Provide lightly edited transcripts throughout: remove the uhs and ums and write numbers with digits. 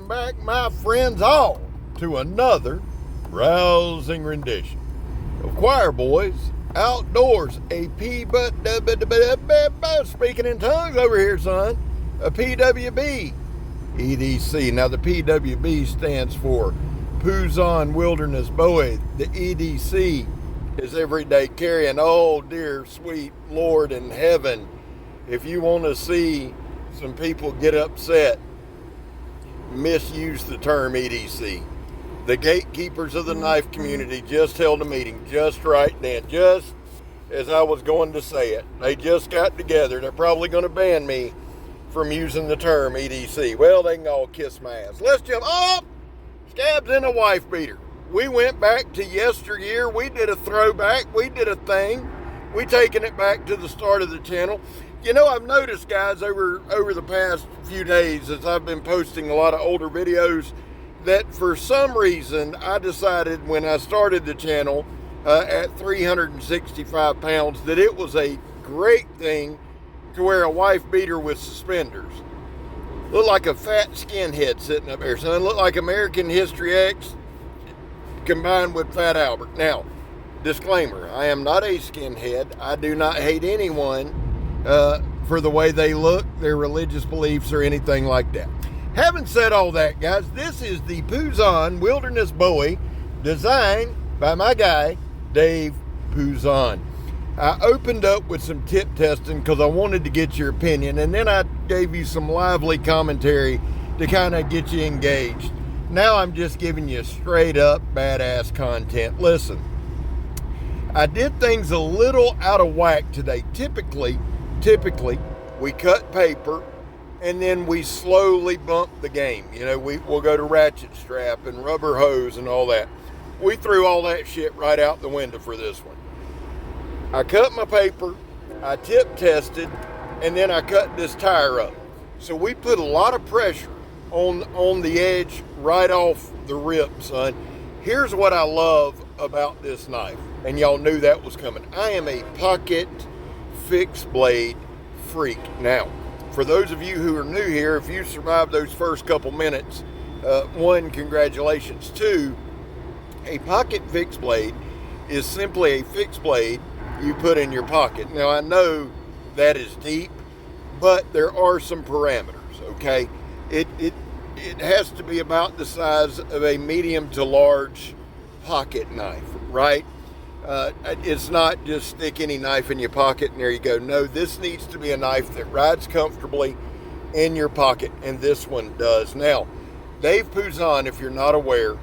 back, my friends, all to another rousing rendition of Choir Boys Outdoors, a speaking in tongues over here, son, a Pwb Edc. Now, the Pwb stands for Puzon Wilderness Bowie. The EDC is everyday carrying. Oh, dear sweet Lord in heaven, if you want to see some people get upset, misuse the term EDC. The gatekeepers of the knife community just held a meeting just right then, just as I was going to say it. They just got together. They're probably going to ban me from using the term EDC. Well, they can all kiss my ass. Let's jump up. Scabs in a wife beater. We went back to yesteryear. We did a throwback. We did a thing. We taking it back to the start of the channel. You know, I've noticed, guys, over the past few days as I've been posting a lot of older videos, that for some reason I decided when I started the channel at 365 pounds that it was a great thing to wear a wife beater with suspenders. Look like a fat skinhead sitting up there, son. Look like American History X combined with Fat Albert. Now, disclaimer, I am not a skinhead. I do not hate anyone for the way they look, their religious beliefs, or anything like that. Having said all that, guys, this is the Puzon Wilderness Bowie, designed by my guy, Dave Puzon. I opened up with some tip testing because I wanted to get your opinion, and then I gave you some lively commentary to kind of get you engaged. Now I'm just giving you straight up badass content. Listen, I did things a little out of whack today. Typically, we cut paper and then we slowly bump the game. You know, we'll go to ratchet strap and rubber hose and all that. We threw all that shit right out the window for this one. I cut my paper, I tip tested, and then I cut this tire up. So we put a lot of pressure on the edge right off the rip, son. Here's what I love about this knife, and y'all knew that was coming. I am a pocket fixed blade freak. Now, for those of you who are new here, if you survived those first couple minutes, one, congratulations. Two, a pocket fixed blade is simply a fixed blade you put in your pocket. Now, I know that is deep, but there are some parameters, okay? It has to be about the size of a medium to large pocket knife, right? It's not just stick any knife in your pocket and there you go. No, this needs to be a knife that rides comfortably in your pocket, and this one does. Now, Dave Puzon, if you're not aware,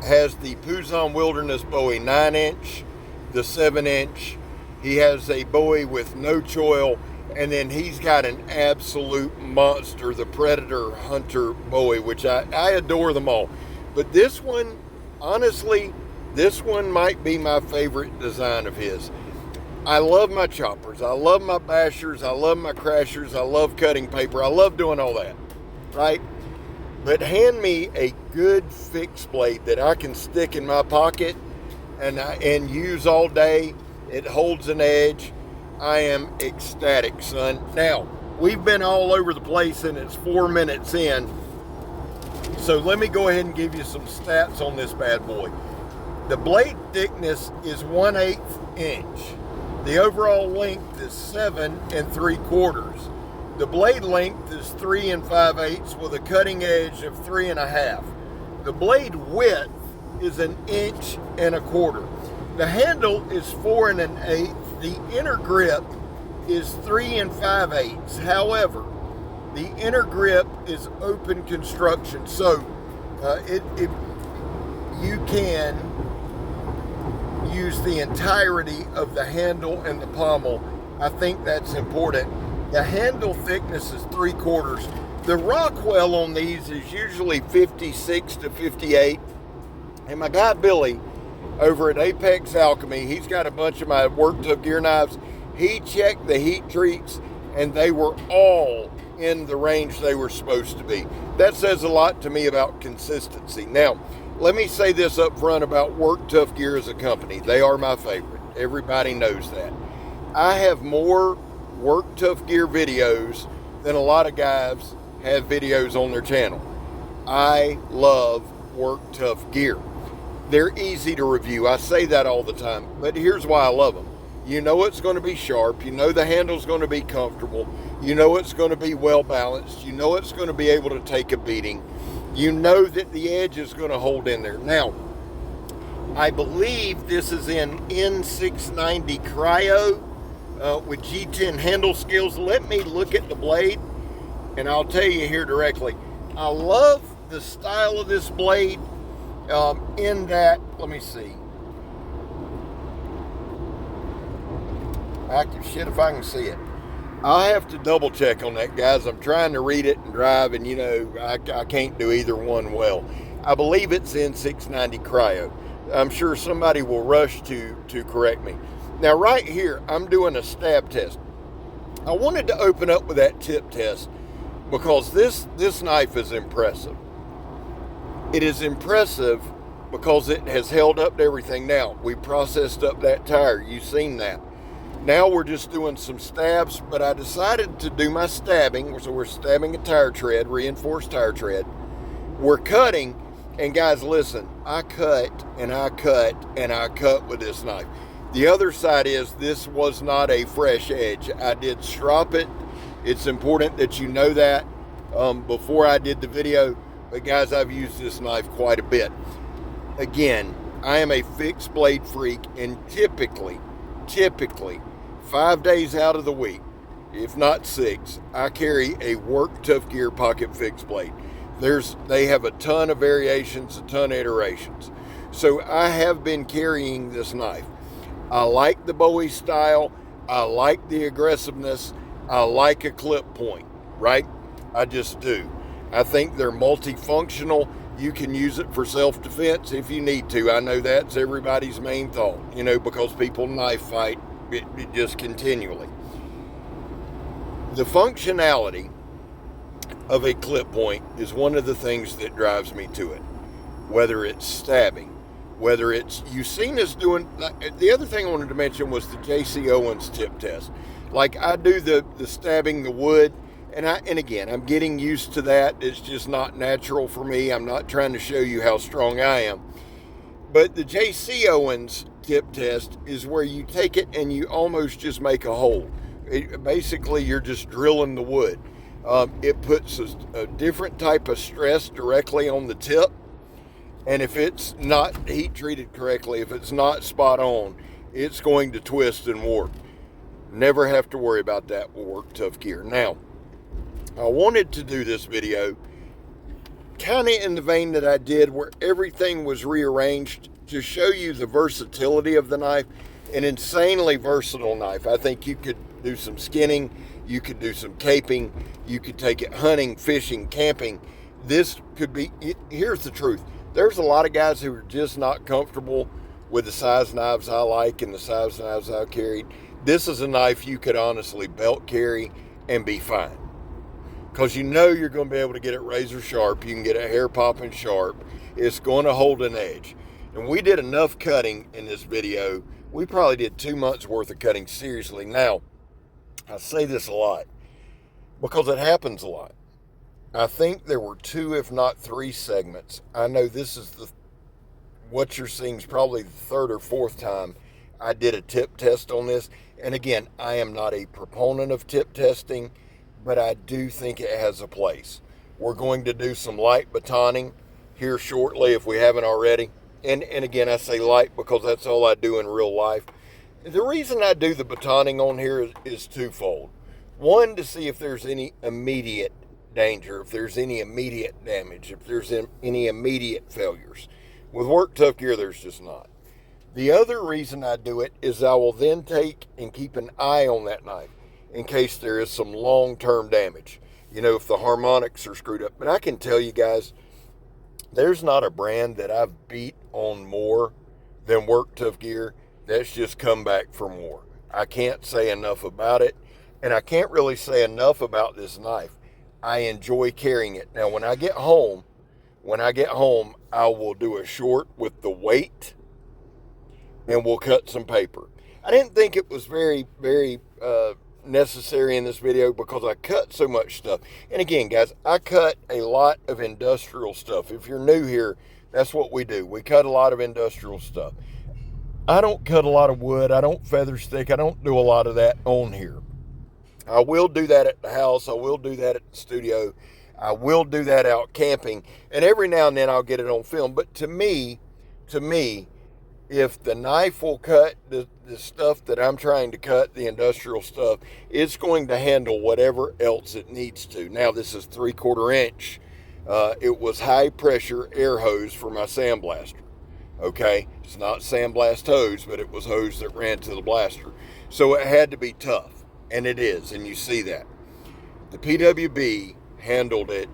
has the Puzon Wilderness Bowie 9-inch, the 7-inch. He has a Bowie with no choil, and then he's got an absolute monster, the Predator Hunter Bowie, which I adore them all. But this one, honestly, this one might be my favorite design of his. I love my choppers. I love my bashers. I love my crashers. I love cutting paper. I love doing all that, right? But hand me a good fixed blade that I can stick in my pocket and use all day. It holds an edge. I am ecstatic, son. Now, we've been all over the place and it's 4 minutes in. So let me go ahead and give you some stats on this bad boy. The blade thickness is 1/8 inch. The overall length is 7 3/4. The blade length is 3 5/8 with a cutting edge of 3 1/2. The blade width is 1 1/4 inches. The handle is 4 1/8. The inner grip is 3 5/8. However, the inner grip is open construction, so you can use the entirety of the handle and the pommel. I think that's important. The handle thickness is 3/4. The Rockwell on these is usually 56 to 58. And my guy Billy over at Apex Alchemy, he's got a bunch of my Work Tough Gear knives. He checked the heat treats and they were all in the range they were supposed to be. That says a lot to me about consistency. Now, let me say this up front about Work Tough Gear as a company. They are my favorite. Everybody knows that. I have more Work Tough Gear videos than a lot of guys have videos on their channel. I love Work Tuff gear. They're easy to review. I say that all the time, but here's why I love them. You know it's going to be sharp. You know the handle's going to be comfortable. You know it's going to be well balanced. You know it's going to be able to take a beating. You know that the edge is going to hold in there. Now, I believe this is in N690 Cryo with G10 handle skills. Let me look at the blade, and I'll tell you here directly. I love the style of this blade in that, let me see. Shit, if I can see it. I'll have to double check on that, guys. I'm trying to read it and drive, and I can't do either one well. I believe it's in 690 Cryo. I'm sure somebody will rush to correct me. Now, right here, I'm doing a stab test. I wanted to open up with that tip test because this knife is impressive. It is impressive because it has held up to everything. Now, we processed up that tire. You've seen that. Now we're just doing some stabs, but I decided to do my stabbing. So we're stabbing a tire tread, reinforced tire tread. We're cutting, and guys, listen, I cut and I cut and I cut with this knife. The other side is this was not a fresh edge. I did strop it. It's important that you know that before I did the video. But guys, I've used this knife quite a bit. Again, I am a fixed blade freak, and typically 5 days out of the week, if not 6, I carry a Work Tuff Gear pocket fixed blade. They have a ton of variations, a ton of iterations. So I have been carrying this knife. I like the Bowie style. I like the aggressiveness. I like a clip point, right? I just do. I think they're multifunctional. You can use it for self-defense if you need to. I know that's everybody's main thought, because people knife fight it just continually. The functionality of a clip point is one of the things that drives me to it. Whether it's stabbing, whether it's, you've seen us doing, the other thing I wanted to mention was the J.C. Owens tip test. Like I do the stabbing the wood, and again, I'm getting used to that. It's just not natural for me. I'm not trying to show you how strong I am. But the J.C. Owens tip test is where you take it and you almost just make a hole. Basically, you're just drilling the wood. It puts a different type of stress directly on the tip. And if it's not heat treated correctly, if it's not spot on, it's going to twist and warp. Never have to worry about that with Work Tuff Gear. Now, I wanted to do this video kind of in the vein that I did where everything was rearranged to show you the versatility of the knife. An insanely versatile knife. I think you could do some skinning, you could do some caping, you could take it hunting, fishing, camping. This could be, here's the truth. There's a lot of guys who are just not comfortable with the size knives I like and the size knives I've carried. This is a knife you could honestly belt carry and be fine. Because you're going to be able to get it razor sharp. You can get it hair popping sharp. It's going to hold an edge. And we did enough cutting in this video. We probably did 2 months worth of cutting seriously. Now, I say this a lot because it happens a lot. I think there were 2, if not 3 segments. I know this is what you're seeing is probably the 3rd or 4th time I did a tip test on this. And again, I am not a proponent of tip testing, but I do think it has a place. We're going to do some light batoning here shortly if we haven't already. And again, I say light because that's all I do in real life. The reason I do the batoning on here is twofold. One, to see if there's any immediate danger, if there's any immediate damage, if there's any immediate failures. With Work Tuff Gear, there's just not. The other reason I do it is I will then take and keep an eye on that knife in case there is some long-term damage. If the harmonics are screwed up. But I can tell you guys, there's not a brand that I've beat on more than Work Tuff Gear that's just come back for more. I can't say enough about it, and I can't really say enough about this knife. I enjoy carrying it. Now, when I get home, I will do a short with the weight, and we'll cut some paper. I didn't think it was very, very necessary in this video because I cut so much stuff. And again, guys, I cut a lot of industrial stuff. If you're new here, that's what we do. We cut a lot of industrial stuff. I don't cut a lot of wood. I don't feather stick. I don't do a lot of that on here. I will do that at the house. I will do that at the studio. I will do that out camping. And every now and then I'll get it on film. But to me, if the knife will cut the stuff that I'm trying to cut, the industrial stuff, it's going to handle whatever else it needs to. Now, this is 3/4 inch. It was high pressure air hose for my sandblaster. Okay, it's not sandblast hose, but it was hose that ran to the blaster. So it had to be tough, and it is, and you see that. The Pwb handled it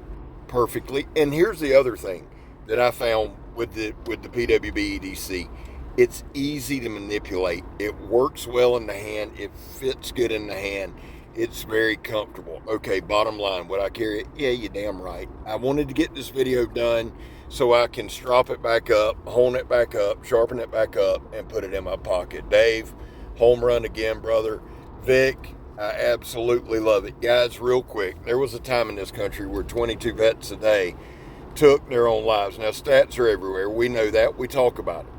perfectly. And here's the other thing that I found with the Pwb Edc. It's easy to manipulate. It works well in the hand. It fits good in the hand. It's very comfortable. Okay, bottom line, would I carry it? Yeah, you're damn right. I wanted to get this video done so I can strop it back up, hone it back up, sharpen it back up, and put it in my pocket. Dave, home run again, brother. Vic, I absolutely love it. Guys, real quick, there was a time in this country where 22 vets a day took their own lives. Now, stats are everywhere. We know that. We talk about it.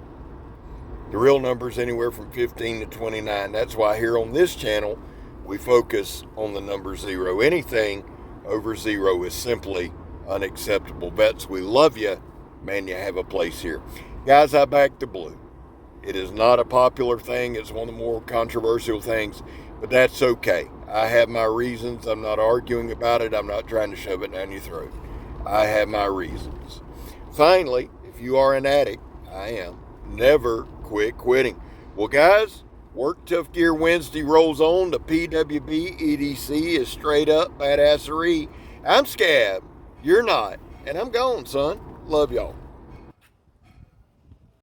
The real number is anywhere from 15 to 29. That's why here on this channel, we focus on the number 0. Anything over 0 is simply unacceptable. Vets, we love you. Man, you have a place here. Guys, I back the blue. It is not a popular thing. It's one of the more controversial things, but that's okay. I have my reasons. I'm not arguing about it. I'm not trying to shove it down your throat. I have my reasons. Finally, if you are an addict, I am. Never quit quitting. Well, guys, Work Tough Gear Wednesday rolls on. The Pwb Edc is straight up badassery. I'm Scab. You're not. And I'm gone, son. Love y'all.